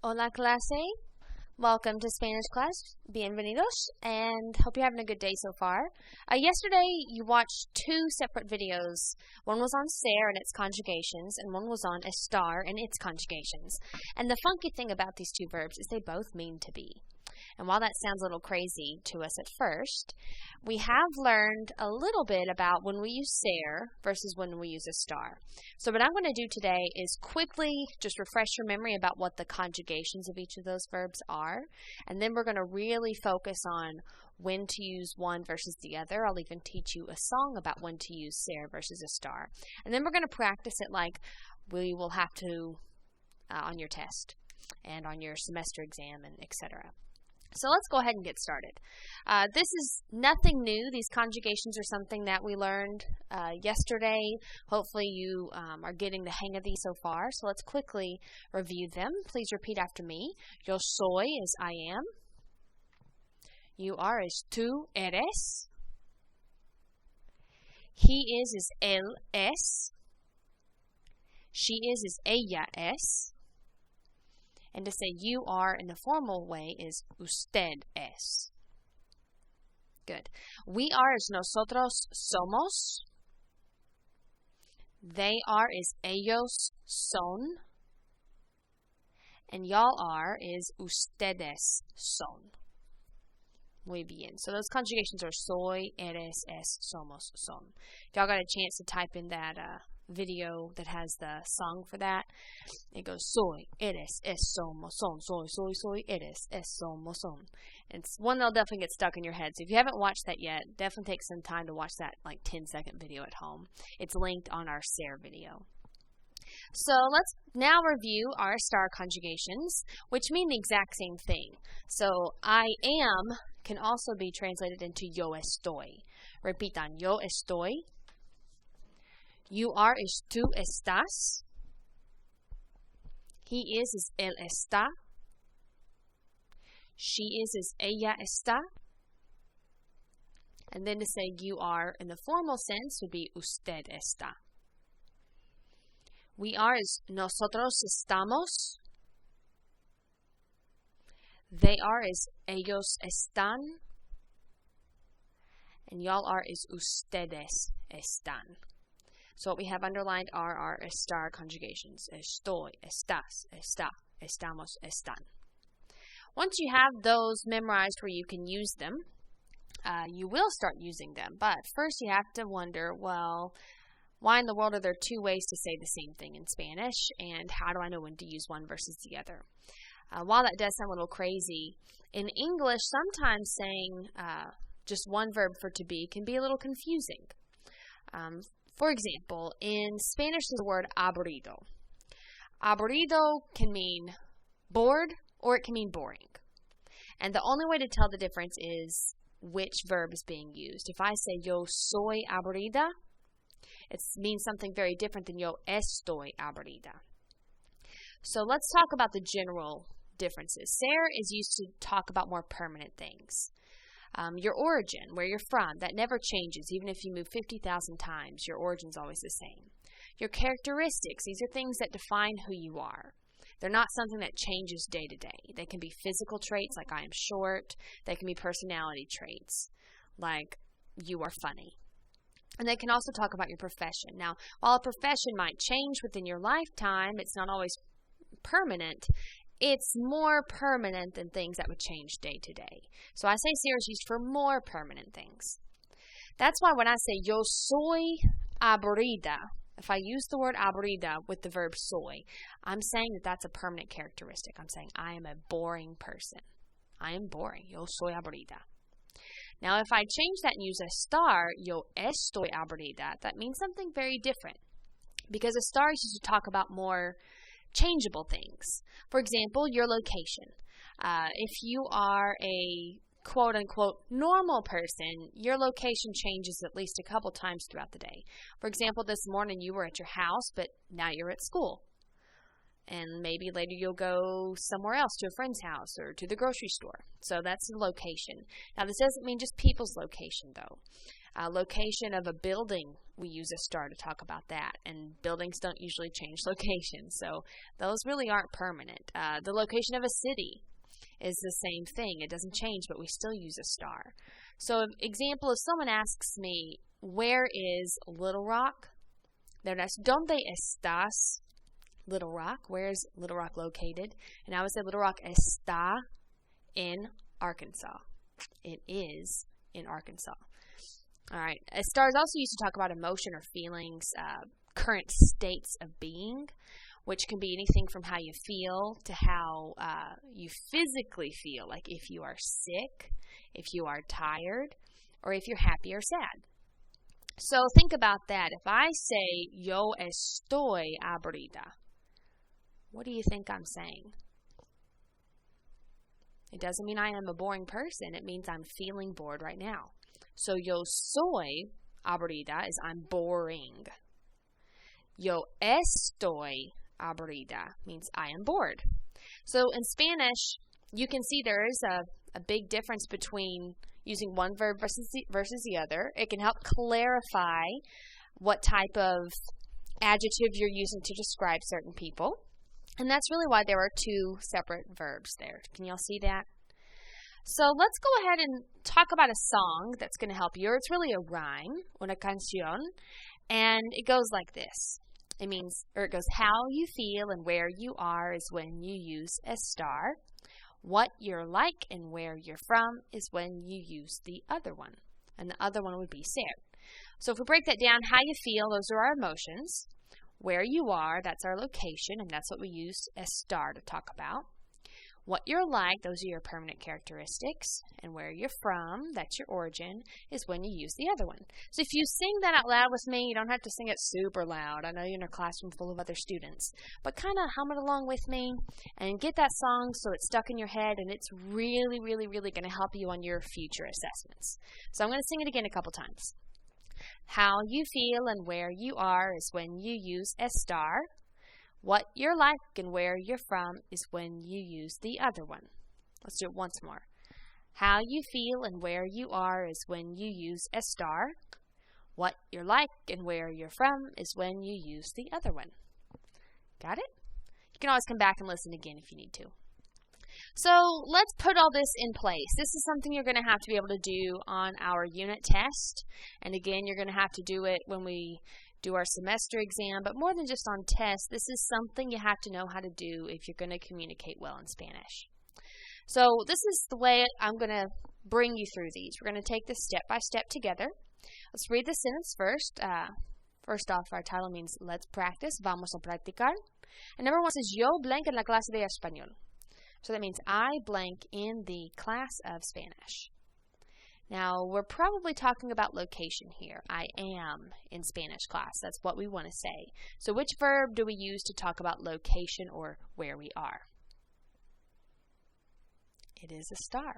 Hola clase, welcome to Spanish class, bienvenidos, and hope you're having a good day so far. Yesterday you watched two separate videos. One was on ser and its conjugations, and one was on estar and its conjugations. And the funky thing about these two verbs is they both mean to be. And while that sounds a little crazy to us at first, we have learned a little bit about when we use ser versus when we use estar. So what I'm going to do today is quickly just refresh your memory about what the conjugations of each of those verbs are. And then we're going to really focus on when to use one versus the other. I'll even teach you a song about when to use ser versus estar. And then we're going to practice it like we will have to on your test and on your semester exam and etc. So let's go ahead and get started. This is nothing new. These conjugations are something that we learned yesterday. Hopefully you are getting the hang of these so far. So let's quickly review them. Please repeat after me. Yo soy is I am. You are is tú eres. He is él es. She is ella es. And to say you are in the formal way is usted es. Good. We are is nosotros somos. They are is ellos son. And y'all are is ustedes son. Muy bien. So those conjugations are soy, eres, es, somos, son. If y'all got a chance to type in that video that has the song for that, it goes soy, eres, es, somos, son, soy, eres, es, somos, son. It's one that'll definitely get stuck in your head. So if you haven't watched that yet, definitely take some time to watch that like 10-second video at home. It's linked on our ser video. So let's now review our estar conjugations, which mean the exact same thing. So I am can also be translated into yo estoy. Repitan, yo estoy. You are is tú estás. He is él está. She is ella está. And then to say you are in the formal sense would be usted está. We are is nosotros estamos. They are is ellos están. And y'all are is ustedes están. So what we have underlined are our estar conjugations. Estoy, estás, está, estamos, están. Once you have those memorized where you can use them, you will start using them. But first you have to wonder, well, why in the world are there two ways to say the same thing in Spanish? And how do I know when to use one versus the other? While that does sound a little crazy, in English, sometimes saying just one verb for to be can be a little confusing. For example, in Spanish, there's the word aburrido. Aburrido can mean bored or it can mean boring. And the only way to tell the difference is which verb is being used. If I say yo soy aburrida, it means something very different than yo estoy aburrida. So let's talk about the general differences. Ser is used to talk about more permanent things. Your origin, where you're from, that never changes. Even if you move 50,000 times, your origin's always the same. Your characteristics, these are things that define who you are. They're not something that changes day to day. They can be physical traits, like I am short. They can be personality traits, like you are funny. And they can also talk about your profession. Now, while a profession might change within your lifetime, it's not always permanent. It's more permanent than things that would change day to day. So I say ser is used for more permanent things. That's why when I say yo soy aburrida, if I use the word aburrida with the verb soy, I'm saying that that's a permanent characteristic. I'm saying I am a boring person. I am boring. Yo soy aburrida. Now if I change that and use estar, yo estoy aburrida, that means something very different. Because estar is used to talk about more changeable things. For example, your location. If you are a quote-unquote normal person, your location changes at least a couple times throughout the day. For example, this morning you were at your house, but now you're at school. And maybe later you'll go somewhere else, to a friend's house or to the grocery store. So that's the location. Now this doesn't mean just people's location though. Location of a building, we use estar to talk about that. And buildings don't usually change location, so those really aren't permanent. The location of a city is the same thing. It doesn't change, but we still use estar. So, example, if someone asks me, where is Little Rock? They're asked, ¿Dónde estás? Little Rock. Where is Little Rock located? And I would say Little Rock está in Arkansas. It is in Arkansas. All right. Estar is also used to talk about emotion or feelings, current states of being, which can be anything from how you feel to how you physically feel, like if you are sick, if you are tired, or if you're happy or sad. So think about that. If I say, yo estoy aburrida, what do you think I'm saying? It doesn't mean I am a boring person. It means I'm feeling bored right now. So yo soy aburrida is I'm boring. Yo estoy aburrida means I am bored. So in Spanish, you can see there is a big difference between using one verb versus the other. It can help clarify what type of adjective you're using to describe certain people. And that's really why there are two separate verbs there. Can y'all see that? So let's go ahead and talk about a song that's going to help you. It's really a rhyme, una canción, and it goes like this. It goes, how you feel and where you are is when you use estar. What you're like and where you're from is when you use the other one. And the other one would be ser. So if we break that down, how you feel, those are our emotions. Where you are, that's our location, and that's what we use estar to talk about. What you're like, those are your permanent characteristics. And where you're from, that's your origin, is when you use the other one. So if you sing that out loud with me, you don't have to sing it super loud. I know you're in a classroom full of other students. But kind of hum it along with me and get that song so it's stuck in your head, and it's really, really, really going to help you on your future assessments. So I'm going to sing it again a couple times. How you feel and where you are is when you use estar. What you're like and where you're from is when you use the other one. Let's do it once more. How you feel and where you are is when you use estar. What you're like and where you're from is when you use the other one. Got it? You can always come back and listen again if you need to. So let's put all this in place. This is something you're going to have to be able to do on our unit test. And again, you're going to have to do it when we do our semester exam, but more than just on tests, this is something you have to know how to do if you're going to communicate well in Spanish. So this is the way I'm going to bring you through these. We're going to take this step by step together. Let's read the sentence first. First off, our title means let's practice, vamos a practicar. And number one says, yo blank en la clase de español. So that means I blank in the class of Spanish. Now, we're probably talking about location here. I am in Spanish class. That's what we want to say. So which verb do we use to talk about location or where we are? It is estar.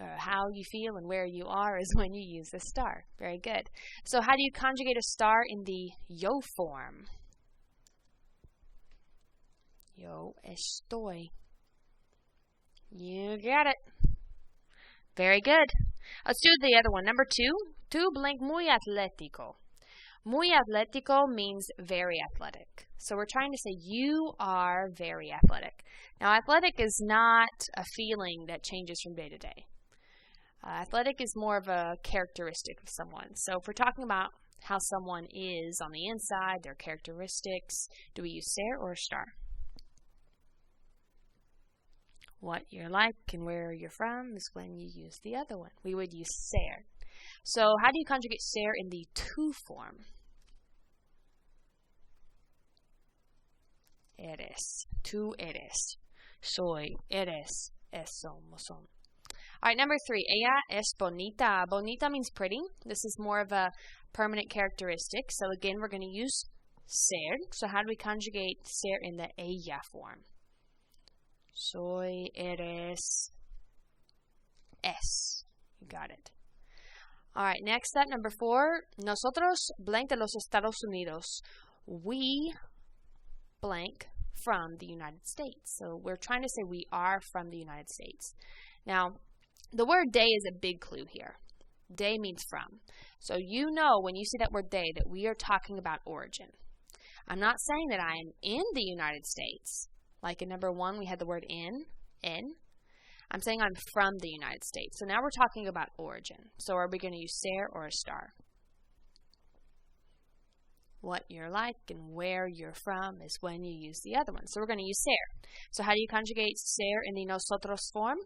How you feel and where you are is when you use estar. Very good. So how do you conjugate estar in the yo form? Yo estoy. You got it. Very good. Let's do the other one. Number two. Tu blank muy atlético. Muy atlético means very athletic. So we're trying to say you are very athletic. Now, athletic is not a feeling that changes from day to day. Athletic is more of a characteristic of someone. So if we're talking about how someone is on the inside, their characteristics, do we use ser or estar? What you're like and where you're from is when you use the other one. We would use ser. So how do you conjugate ser in the tu form? Eres. Tu eres. Soy. Eres. Es. Somos. Son. All right, number three. Ella es bonita. Bonita means pretty. This is more of a permanent characteristic. So again, we're going to use ser. So how do we conjugate ser in the ella form? Soy, eres, es. You got it. All right, next up, number four. Nosotros blank de los Estados Unidos. We blank from the United States. So we're trying to say we are from the United States. Now, the word de is a big clue here. De means from. So you know when you see that word de that we are talking about origin. I'm not saying that I am in the United States. Like in number 1, we had the word in. I'm saying I'm from the United States. So now we're talking about origin. So are we going to use ser or estar? What you're like and where you're from is when you use the other one. So we're going to use ser. So how do you conjugate ser in the nosotros form?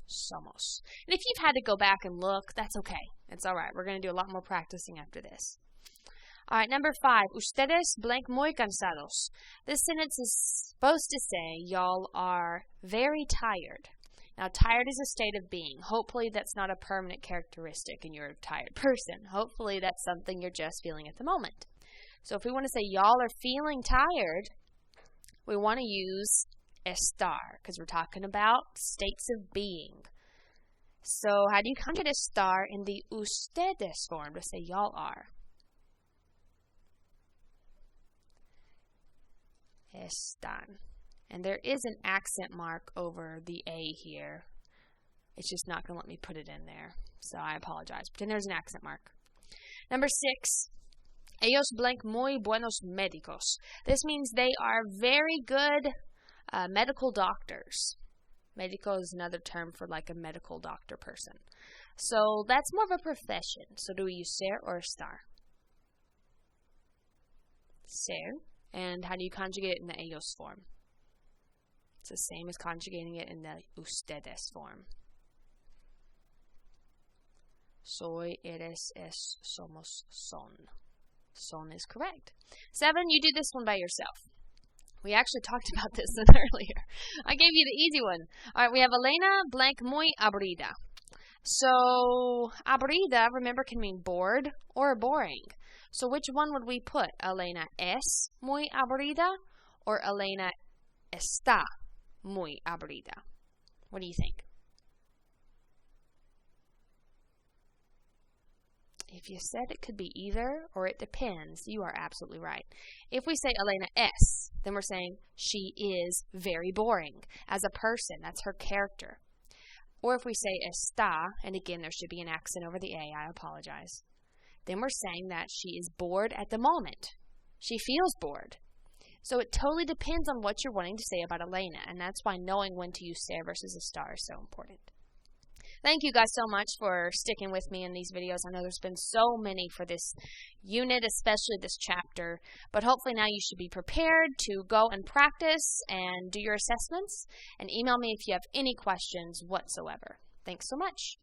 Somos. And if you've had to go back and look, that's okay. It's all right. We're going to do a lot more practicing after this. All right, number 5. Ustedes blank muy cansados. This sentence is supposed to say y'all are very tired. Now, tired is a state of being. Hopefully, that's not a permanent characteristic and you're a tired person. Hopefully, that's something you're just feeling at the moment. So if we want to say y'all are feeling tired, we want to use estar because we're talking about states of being. So how do you conjugate estar in the ustedes form to say y'all are? Están. And there is an accent mark over the A here. It's just not going to let me put it in there. So I apologize. Pretend there's an accent mark. Number 6. Ellos blank muy buenos médicos. This means they are very good medical doctors. Médico is another term for like a medical doctor person. So that's more of a profession. So do we use ser or estar? Ser. And how do you conjugate it in the ellos form? It's the same as conjugating it in the ustedes form. Soy, eres, es, somos, son. Son is correct. 7, you do this one by yourself. We actually talked about this one earlier. I gave you the easy one. All right, we have Elena blank muy aburrida. So, aburrida, remember, can mean bored or boring. So which one would we put? Elena es muy aburrida or Elena está muy aburrida? What do you think? If you said it could be either or it depends, you are absolutely right. If we say Elena es, then we're saying she is very boring as a person. That's her character. Or if we say está, and again there should be an accent over the A, I apologize. Then we're saying that she is bored at the moment. She feels bored. So it totally depends on what you're wanting to say about Elena, and that's why knowing when to use ser versus estar is so important. Thank you guys so much for sticking with me in these videos. I know there's been so many for this unit, especially this chapter, but hopefully now you should be prepared to go and practice and do your assessments, and email me if you have any questions whatsoever. Thanks so much.